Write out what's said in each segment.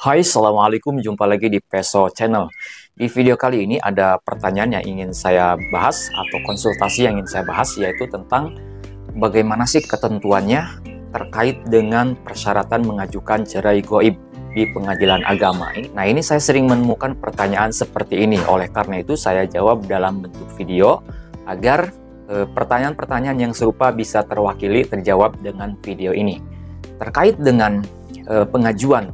Hai, Assalamualaikum. Jumpa lagi di Peso Channel. Di video kali ini ada pertanyaan yang ingin saya bahas atau konsultasi yang ingin saya bahas, yaitu tentang bagaimana sih ketentuannya terkait dengan persyaratan mengajukan cerai goib di pengadilan agama. Nah, ini saya sering menemukan pertanyaan seperti ini. Oleh karena itu, saya jawab dalam bentuk video agar pertanyaan-pertanyaan yang serupa bisa terjawab dengan video ini. Terkait dengan pengajuan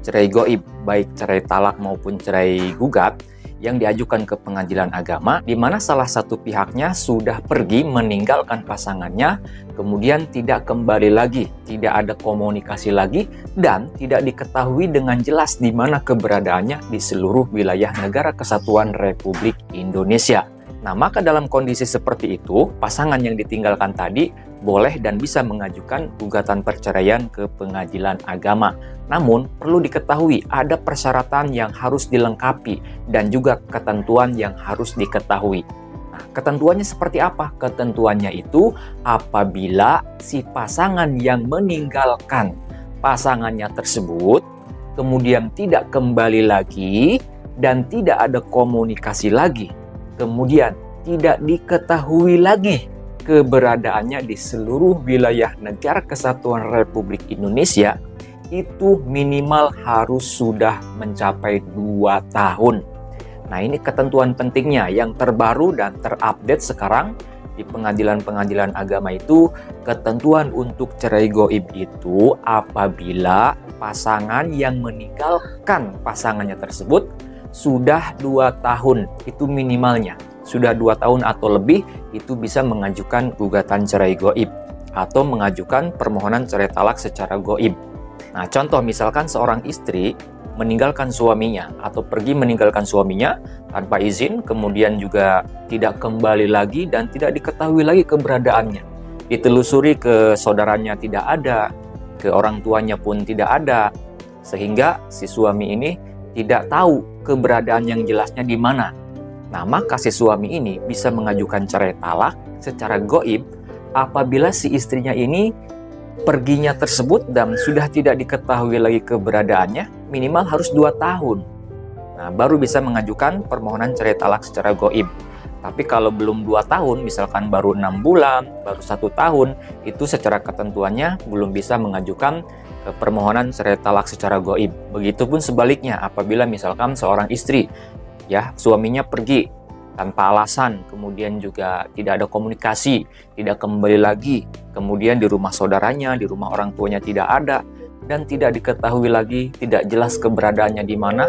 cerai goib, baik cerai talak maupun cerai gugat yang diajukan ke pengadilan agama, di mana salah satu pihaknya sudah pergi meninggalkan pasangannya, kemudian tidak kembali lagi, tidak ada komunikasi lagi, dan tidak diketahui dengan jelas di mana keberadaannya di seluruh wilayah Negara Kesatuan Republik Indonesia. Nah, maka dalam kondisi seperti itu, pasangan yang ditinggalkan tadi boleh dan bisa mengajukan gugatan perceraian ke pengadilan agama. Namun, perlu diketahui ada persyaratan yang harus dilengkapi dan juga ketentuan yang harus diketahui. Nah, ketentuannya seperti apa? Ketentuannya itu apabila si pasangan yang meninggalkan pasangannya tersebut, kemudian tidak kembali lagi dan tidak ada komunikasi lagi, kemudian tidak diketahui lagi keberadaannya di seluruh wilayah Negara Kesatuan Republik Indonesia, itu minimal harus sudah mencapai 2 tahun. Nah, ini ketentuan pentingnya yang terbaru dan terupdate sekarang di pengadilan-pengadilan agama itu. Ketentuan untuk cerai goib itu apabila pasangan yang meninggalkan pasangannya tersebut sudah 2 tahun, itu minimalnya. Sudah 2 tahun atau lebih, itu bisa mengajukan gugatan cerai goib atau mengajukan permohonan cerai talak secara goib. Nah, contoh misalkan seorang istri meninggalkan suaminya atau pergi meninggalkan suaminya tanpa izin, kemudian juga tidak kembali lagi dan tidak diketahui lagi keberadaannya. Ditelusuri ke saudaranya tidak ada, ke orang tuanya pun tidak ada, sehingga si suami ini tidak tahu keberadaan yang jelasnya di mana. Nah, maka si suami ini bisa mengajukan cerai talak secara goib apabila si istrinya ini perginya tersebut dan sudah tidak diketahui lagi keberadaannya, minimal harus 2 tahun. Nah, baru bisa mengajukan permohonan cerai talak secara goib. Tapi kalau belum 2 tahun, misalkan baru 6 bulan, baru 1 tahun, itu secara ketentuannya belum bisa mengajukan permohonan cerai talak secara goib. Begitupun sebaliknya, apabila misalkan seorang istri, suaminya pergi tanpa alasan, kemudian juga tidak ada komunikasi, tidak kembali lagi, kemudian di rumah saudaranya, di rumah orang tuanya tidak ada, dan tidak diketahui lagi, tidak jelas keberadaannya di mana,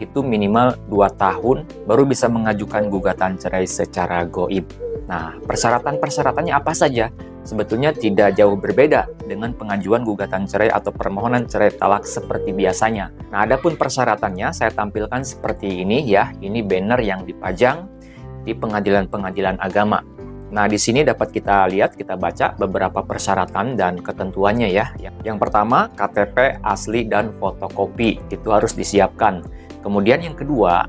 itu minimal 2 tahun baru bisa mengajukan gugatan cerai secara goib. Nah, persyaratan-persyaratannya apa saja? Sebetulnya tidak jauh berbeda dengan pengajuan gugatan cerai atau permohonan cerai talak seperti biasanya. Nah, adapun persyaratannya saya tampilkan seperti ini ya. Ini banner yang dipajang di pengadilan-pengadilan agama. Nah, di sini dapat kita lihat, kita baca beberapa persyaratan dan ketentuannya ya. Yang pertama, KTP asli dan fotokopi itu harus disiapkan. Kemudian yang kedua,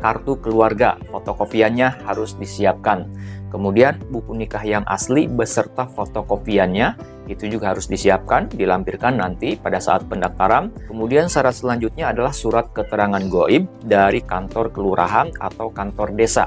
kartu keluarga, fotokopiannya harus disiapkan. Kemudian buku nikah yang asli beserta fotokopiannya itu juga harus disiapkan, dilampirkan nanti pada saat pendaftaran. Kemudian syarat selanjutnya adalah surat keterangan goib dari kantor kelurahan atau kantor desa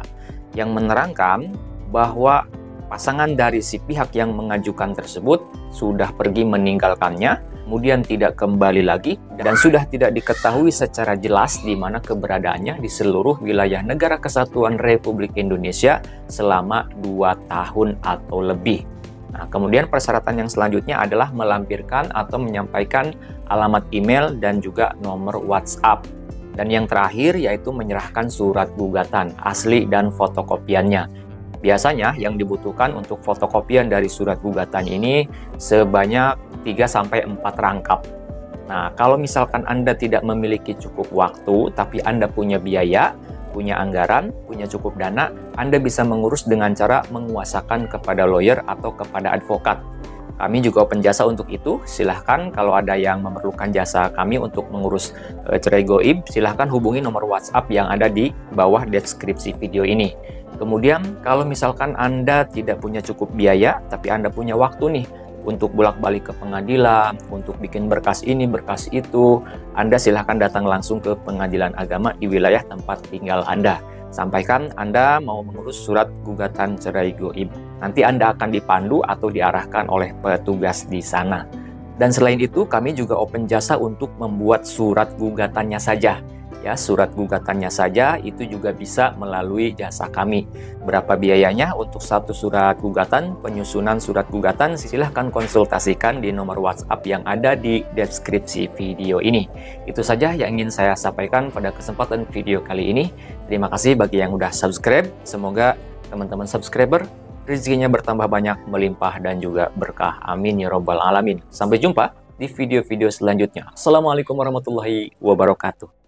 yang menerangkan bahwa pasangan dari si pihak yang mengajukan tersebut sudah pergi meninggalkannya, kemudian tidak kembali lagi, dan sudah tidak diketahui secara jelas di mana keberadaannya di seluruh wilayah Negara Kesatuan Republik Indonesia selama 2 tahun atau lebih. Nah, kemudian persyaratan yang selanjutnya adalah melampirkan atau menyampaikan alamat email dan juga nomor WhatsApp. Dan yang terakhir yaitu menyerahkan surat gugatan asli dan fotokopiannya. Biasanya yang dibutuhkan untuk fotokopian dari surat gugatan ini sebanyak 3-4 rangkap. Nah, kalau misalkan Anda tidak memiliki cukup waktu, tapi Anda punya biaya, punya anggaran, punya cukup dana, Anda bisa mengurus dengan cara menguasakan kepada lawyer atau kepada advokat. Kami juga open jasa untuk itu. Silahkan kalau ada yang memerlukan jasa kami untuk mengurus cerai goib, silahkan hubungi nomor WhatsApp yang ada di bawah deskripsi video ini. Kemudian kalau misalkan Anda tidak punya cukup biaya, tapi Anda punya waktu nih, untuk bolak-balik ke pengadilan, untuk bikin berkas ini, berkas itu, Anda silahkan datang langsung ke pengadilan agama di wilayah tempat tinggal Anda. Sampaikan Anda mau mengurus surat gugatan cerai goib. Nanti Anda akan dipandu atau diarahkan oleh petugas di sana. Dan selain itu, kami juga open jasa untuk membuat surat gugatannya saja. Ya, surat gugatannya saja itu juga bisa melalui jasa kami. Berapa biayanya untuk satu surat gugatan, penyusunan surat gugatan, silahkan konsultasikan di nomor WhatsApp yang ada di deskripsi video ini. Itu saja yang ingin saya sampaikan pada kesempatan video kali ini. Terima kasih bagi yang udah subscribe. Semoga teman-teman subscriber rezekinya bertambah banyak, melimpah, dan juga berkah. Amin ya robbal alamin. Sampai jumpa di video-video selanjutnya. Assalamualaikum warahmatullahi wabarakatuh.